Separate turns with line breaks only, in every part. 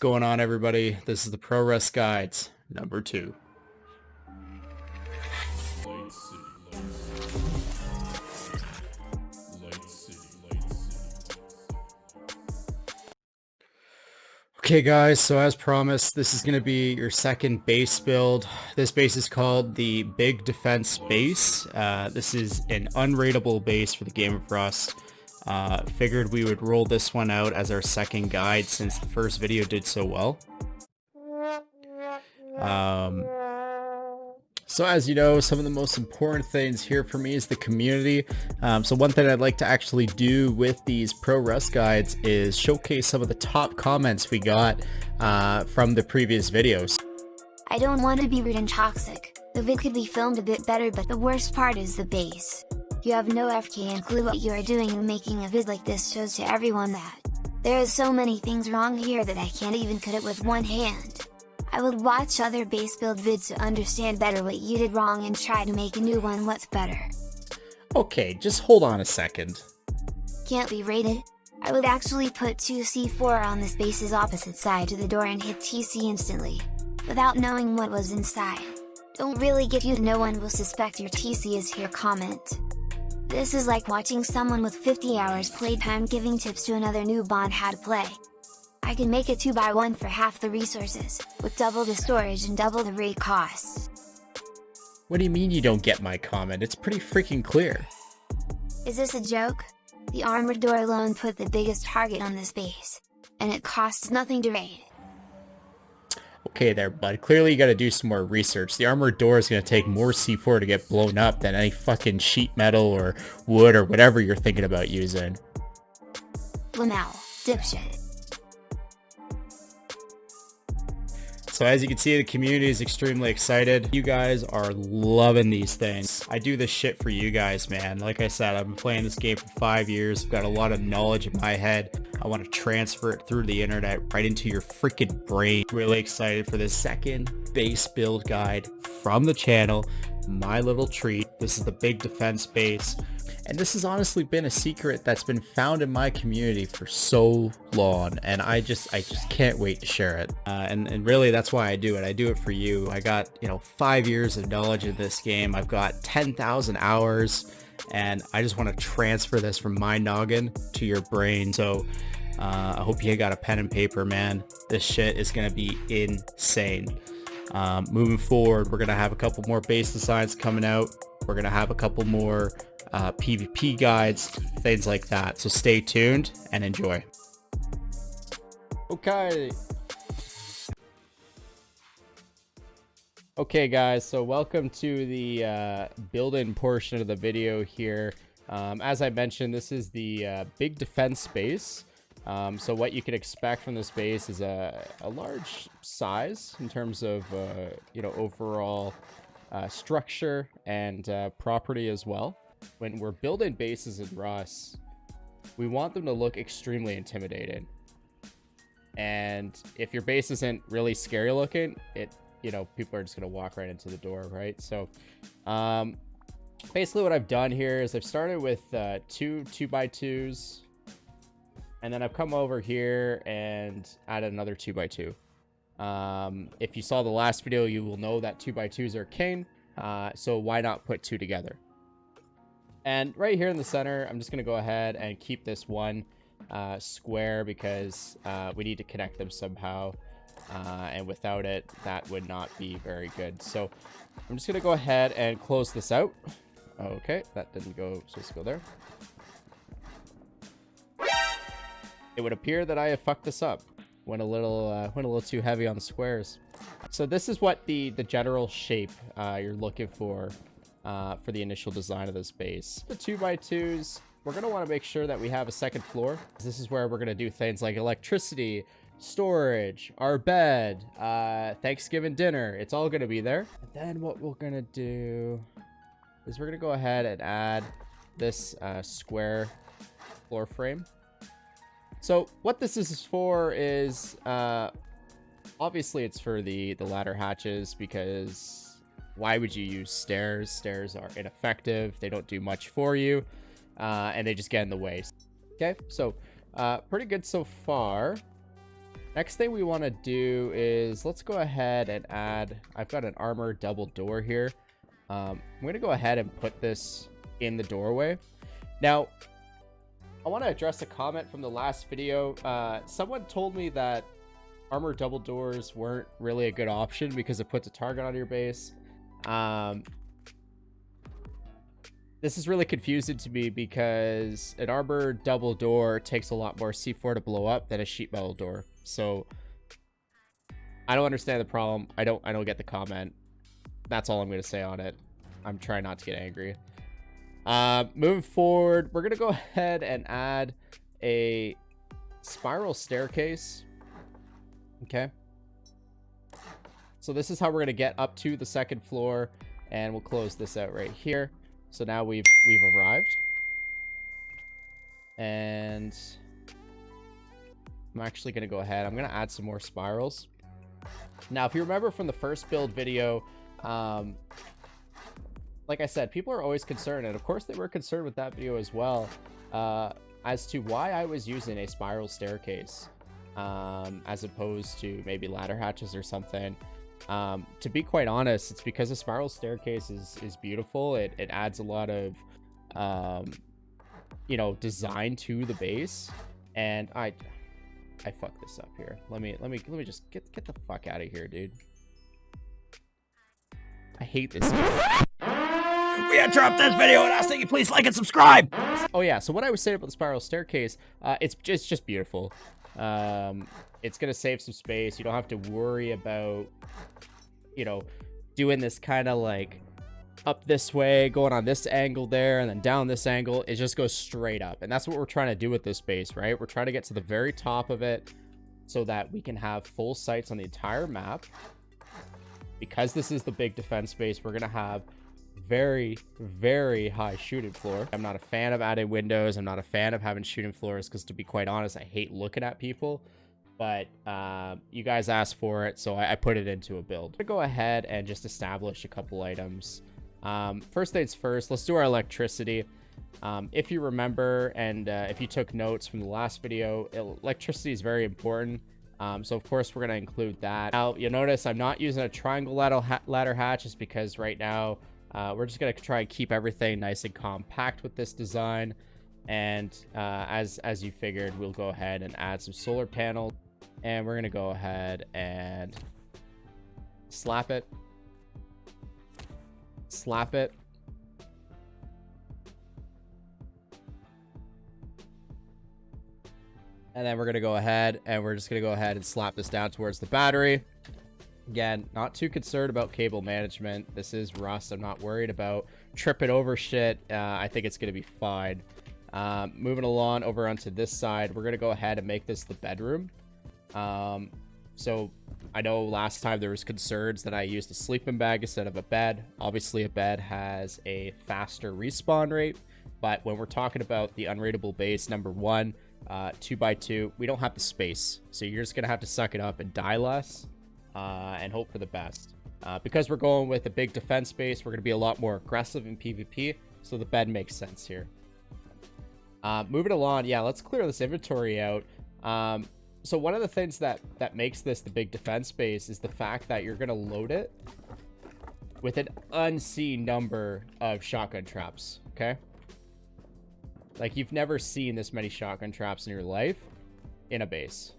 going on, everybody? This is the Pro Rest Guides number 2. Okay guys, so as promised, this is going to be your second base build. This base is called the Big Defense Base. This is an unraidable base for the game of Rust. Figured we would roll this one out as our second guide since the first video did so well. So as you know, some of the most important things here for me is the community. So one thing I'd like to actually do with these Pro Rust guides is showcase some of the top comments we got from the previous videos.
I don't want to be rude and toxic. The vid could be filmed a bit better, but the worst part is the base. You have no FK clue what you are doing, and making a vid like this shows to everyone that there is so many things wrong here that I can't even cut it with one hand. I would watch other base build vids to understand better what you did wrong and try to make a new one what's better.
Okay, just hold on a second.
Can't be rated? I would actually put 2 C4 on this base's opposite side to the door and hit TC instantly, without knowing what was inside. Don't really get you, no one will suspect your TC is here comment. This is like watching someone with 50 hours playtime giving tips to another noob on how to play. I can make a 2x1 for half the resources, with double the storage and double the raid costs.
What do you mean you don't get my comment? It's pretty freaking clear.
Is this a joke? The armored door alone put the biggest target on this base, and it costs nothing to raid.
Okay there, bud. Clearly you gotta do some more research. The armored door is gonna take more C4 to get blown up than any fucking sheet metal or wood or whatever you're thinking about using.
Lamau, dipshit.
So as you can see, the community is extremely excited. You guys are loving these things. I do this shit for you guys, man. Like I said, I've been playing this game for 5 years. I've got a lot of knowledge in my head. I want to transfer it through the internet right into your freaking brain. Really excited for this second base build guide from the channel. My little treat. This is the Big Defense Base. And this has honestly been a secret that's been found in my community for so long, and I just can't wait to share it. And really, that's why I do it. I do it for you. I got 5 years of knowledge in this game. I've got 10,000 hours, and I just want to transfer this from my noggin to your brain. So I hope you got a pen and paper, man. This shit is gonna be insane. Moving forward, we're gonna have a couple more base designs coming out. We're gonna have a couple more PvP guides, things like that. So stay tuned and enjoy. Okay guys, so welcome to the build-in portion of the video here. As I mentioned, this is the Big Defense Base. So what you can expect from this base is a large size in terms of overall structure and property as well. When we're building bases in Rust, we want them to look extremely intimidating. And if your base isn't really scary looking, people are just going to walk right into the door, right? So basically what I've done here is I've started with 2 2x2s, and then I've come over here and added another 2x2. If you saw the last video, you will know that 2x2s are king, so why not put 2 together? And right here in the center, I'm just going to go ahead and keep this one square because we need to connect them somehow. And without it, that would not be very good. So I'm just going to go ahead and close this out. Okay, that didn't go, supposed to go there. It would appear that I have fucked this up. Went a little too heavy on the squares. So this is what the general shape you're looking for the initial design of this base. The 2x2s, we're going to want to make sure that we have a second floor. This is where we're going to do things like electricity, storage, our bed, Thanksgiving dinner. It's all going to be there. And then what we're going to do is we're going to go ahead and add this square floor frame. So what this is for is obviously it's for the ladder hatches, because why would you use stairs? Stairs are ineffective. They don't do much for you, and they just get in the way. Okay, so pretty good so far. Next thing we want to do is let's go ahead and add, I've got an armor double door here. I'm going to go ahead and put this in the doorway. Now, I want to address a comment from the last video. Someone told me that armor double doors weren't really a good option because it puts a target on your base. This is really confusing to me because an armor double door takes a lot more C4 to blow up than a sheet metal door. So I don't understand the problem. I don't get the comment. That's all I'm going to say on it. I'm trying not to get angry. Moving forward, we're going to go ahead and add a spiral staircase. Okay. So this is how we're going to get up to the second floor, and we'll close this out right here. So now we've arrived. And I'm actually going to go ahead. I'm going to add some more spirals. Now, if you remember from the first build video, like I said, people are always concerned, and of course they were concerned with that video as well, as to why I was using a spiral staircase as opposed to maybe ladder hatches or something. To be quite honest, it's because a spiral staircase is beautiful. It adds a lot of you know, design to the base, and I fucked this up here. Let me just get the fuck out of here, dude. I hate this game. We interrupt this video and ask that you please like and subscribe. Oh yeah, so what I was saying about the spiral staircase, it's just beautiful. It's gonna save some space. You don't have to worry about, you know, doing this kind of like up this way, going on this angle there, and then down this angle. It just goes straight up, and that's what we're trying to do with this base, right? We're trying to get to the very top of it so that we can have full sights on the entire map. Because this is the big defense base, we're gonna have very, very high shooting floor. I'm not a fan of adding windows. I'm not a fan of having shooting floors because, to be quite honest, I hate looking at people. But you guys asked for it, so I put it into a build. I'm gonna go ahead and just establish a couple items. First things first, let's do our electricity. If you remember, and if you took notes from the last video, electricity is very important. So of course we're going to include that. Now you'll notice I'm not using a triangle ladder hatch just because right now we're just going to try and keep everything nice and compact with this design. And as you figured, we'll go ahead and add some solar panels, and we're going to go ahead and slap it. Slap it. And then we're going to go ahead and we're just going to go ahead and slap this down towards the battery. Again, not too concerned about cable management. This is Rust. I'm not worried about tripping over shit. I think it's going to be fine. Moving along over onto this side, we're going to go ahead and make this the bedroom. So I know last time there was concerns that I used a sleeping bag instead of a bed. Obviously, a bed has a faster respawn rate. But when we're talking about the unraidable base number 1, 2x2, we don't have the space, so you're just gonna have to suck it up and die less and hope for the best. Because we're going with a big defense base, we're gonna be a lot more aggressive in PvP, so the bed makes sense here. Moving along, yeah, let's clear this inventory out. So one of the things that makes this the big defense base is the fact that you're gonna load it with an unseen number of shotgun traps. Okay, like, you've never seen this many shotgun traps in your life in a base,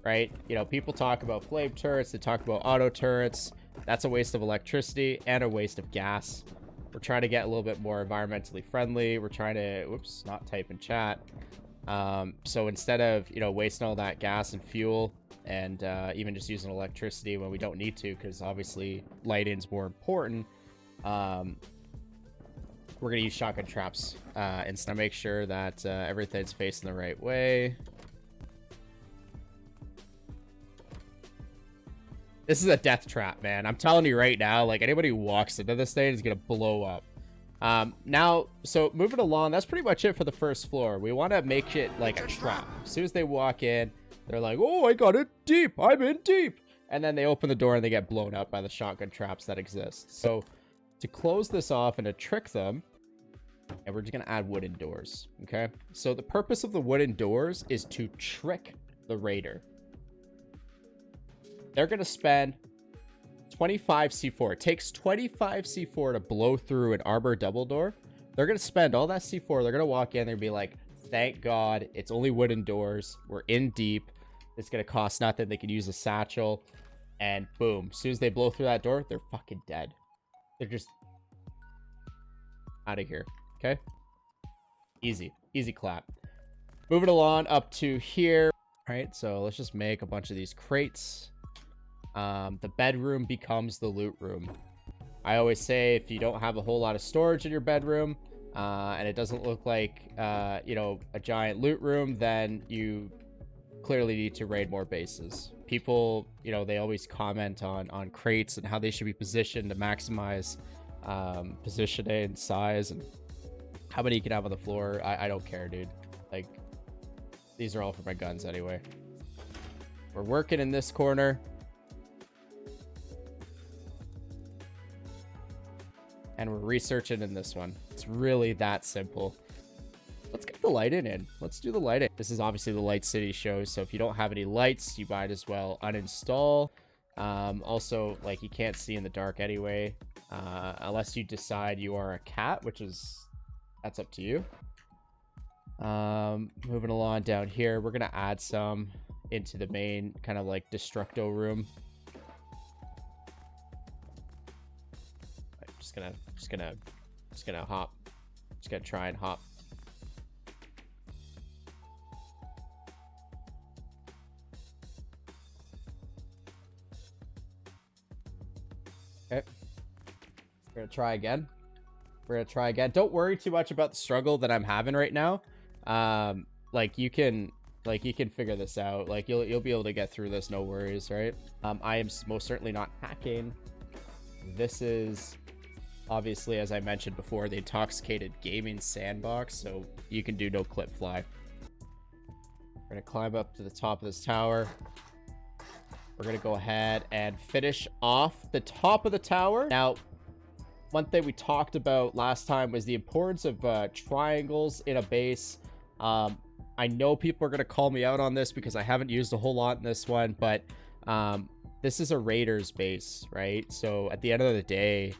right? You know, people talk about flame turrets, they talk about auto turrets. That's a waste of electricity and a waste of gas. We're trying to get a little bit more environmentally friendly. We're trying to, whoops, not type in chat. So instead of, you know, wasting all that gas and fuel and even just using electricity when we don't need to, because obviously lighting's more important, we're going to use shotgun traps instead. Make sure that everything's facing the right way. This is a death trap, man. I'm telling you right now, like, anybody who walks into this thing is going to blow up. Now, so moving along, that's pretty much it for the first floor. We want to make it like a trap. As soon as they walk in, they're like, oh, I got it deep. I'm in deep. And then they open the door and they get blown up by the shotgun traps that exist. So to close this off and to trick them, and we're just going to add wooden doors. Okay, so the purpose of the wooden doors is to trick the raider. they're going to spend 25 C4. It takes 25 C4 to blow through an armor double door. They're going to spend all that C4. They're going to walk in. They're going to be like, thank God, it's only wooden doors. We're in deep. It's going to cost nothing. They can use a satchel. And boom. As soon as they blow through that door, they're fucking dead. They're just out of here. Okay? Easy. Easy clap. Moving along up to here. All right, so let's just make a bunch of these crates. The bedroom becomes the loot room. I always say if you don't have a whole lot of storage in your bedroom, and it doesn't look like, you know, a giant loot room, then you clearly need to raid more bases. People, you know, they always comment on crates and how they should be positioned to maximize positioning and size and how many you can have on the floor. I don't care, dude. Like, these are all for my guns anyway. We're working in this corner. And we're researching in this one. It's really that simple. Let's get the lighting in. Let's do the lighting. This is obviously the Light City show, so if you don't have any lights, you might as well uninstall. Also, like, you can't see in the dark anyway, unless you decide you are a cat, which is, that's up to you. Moving along down here, we're gonna add some into the main kind of like destructo room. Just gonna hop. Just gonna try and hop. Okay. We're gonna try again. Don't worry too much about the struggle that I'm having right now. Like you can figure this out. Like you'll be able to get through this, no worries, right? I am most certainly not hacking. This is obviously, as I mentioned before, the Intoxicated Gaming Sandbox, so you can do no clip fly. We're gonna climb up to the top of this tower. We're gonna go ahead and finish off the top of the tower. Now, one thing we talked about last time was the importance of triangles in a base. I know people are gonna call me out on this because I haven't used a whole lot in this one, but this is a Raiders base, right? So at the end of the day,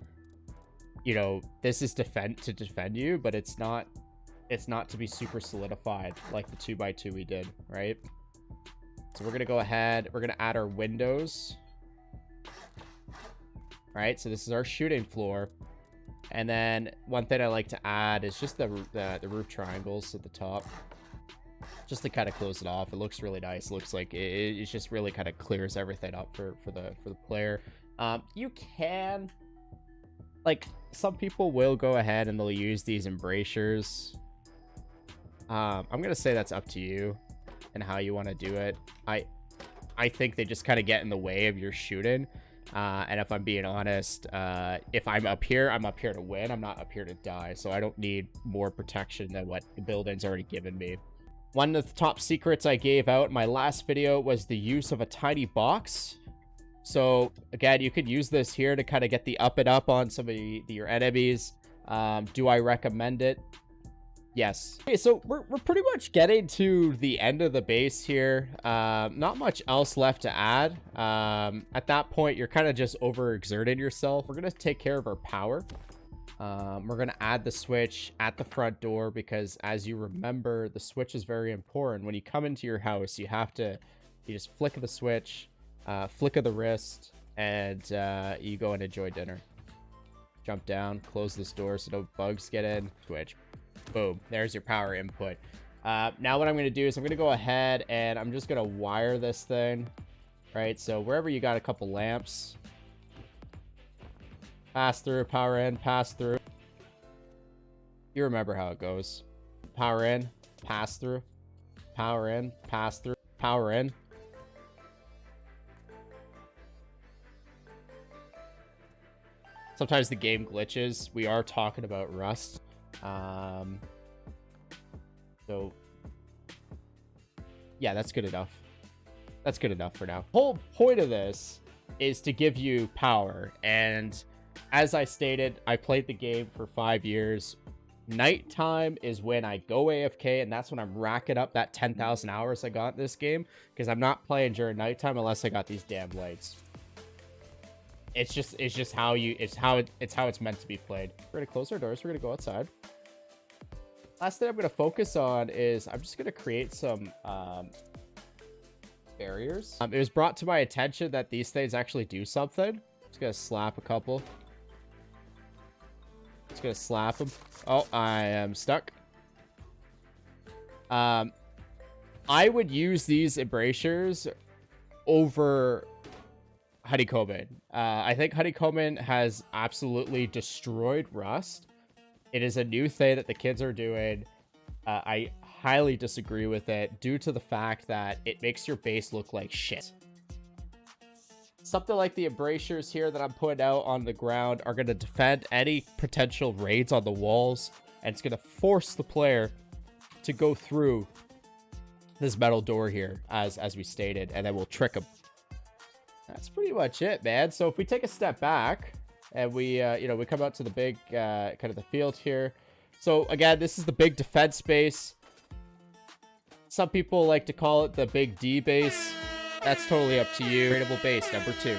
you know, this is to defend you, but it's not to be super solidified like the 2x2 we did, right? So we're gonna go ahead, we're gonna add our windows. Right, so this is our shooting floor. And then one thing I like to add is just the roof triangles at the top, just to kind of close it off. It looks really nice. It looks like it just really kind of clears everything up for the player. You can, like, some people will go ahead and they'll use these embrasures. I'm gonna say that's up to you and how you want to do it. I think they just kind of get in the way of your shooting. And if I'm being honest, if I'm up here to win. I'm not up here to die. So I don't need more protection than what the building's already given me. One of the top secrets I gave out in my last video was the use of a tiny box. So again, you could use this here to kind of get the up and up on some of your enemies. Do I recommend it? Yes. Okay, so we're pretty much getting to the end of the base here. Not much else left to add. At that point, you're kind of just overexerting yourself. We're going to take care of our power. We're going to add the switch at the front door because, as you remember, the switch is very important. When you come into your house, you just flick the switch, flick of the wrist, and you go and enjoy dinner. Jump down, close this door so no bugs get in. Switch. Boom. There's your power input. Now what I'm going to do is I'm going to go ahead and I'm just going to wire this thing. Right? So wherever you got a couple lamps, pass through, power in, pass through. You remember how it goes. Power in, pass through, power in, pass through, power in. Sometimes the game glitches. We are talking about Rust. So yeah, that's good enough. That's good enough for now. Whole point of this is to give you power. And as I stated, I played the game for 5 years. Nighttime is when I go AFK, and that's when I'm racking up that 10,000 hours I got in this game, because I'm not playing during nighttime unless I got these damn lights. It's just how it's meant to be played. We're gonna close our doors. We're gonna go outside. Last thing I'm gonna focus on is I'm just gonna create some barriers. It was brought to my attention that these things actually do something. Just gonna slap a couple. Just gonna slap them. Oh, I am stuck. I would use these embrasures over honeycombing. I think honeycombing has absolutely destroyed Rust. It is a new thing that the kids are doing. I highly disagree with it due to the fact that it makes your base look like shit. Something like the embrasures here that I'm putting out on the ground are going to defend any potential raids on the walls, and it's going to force the player to go through this metal door here, as we stated, and then we'll trick them. That's pretty much it, man. So if we take a step back and we, we come out to the big, kind of the field here. So again, this is the big defense base. Some people like to call it the big D base. That's totally up to you. Unraidable base number 2.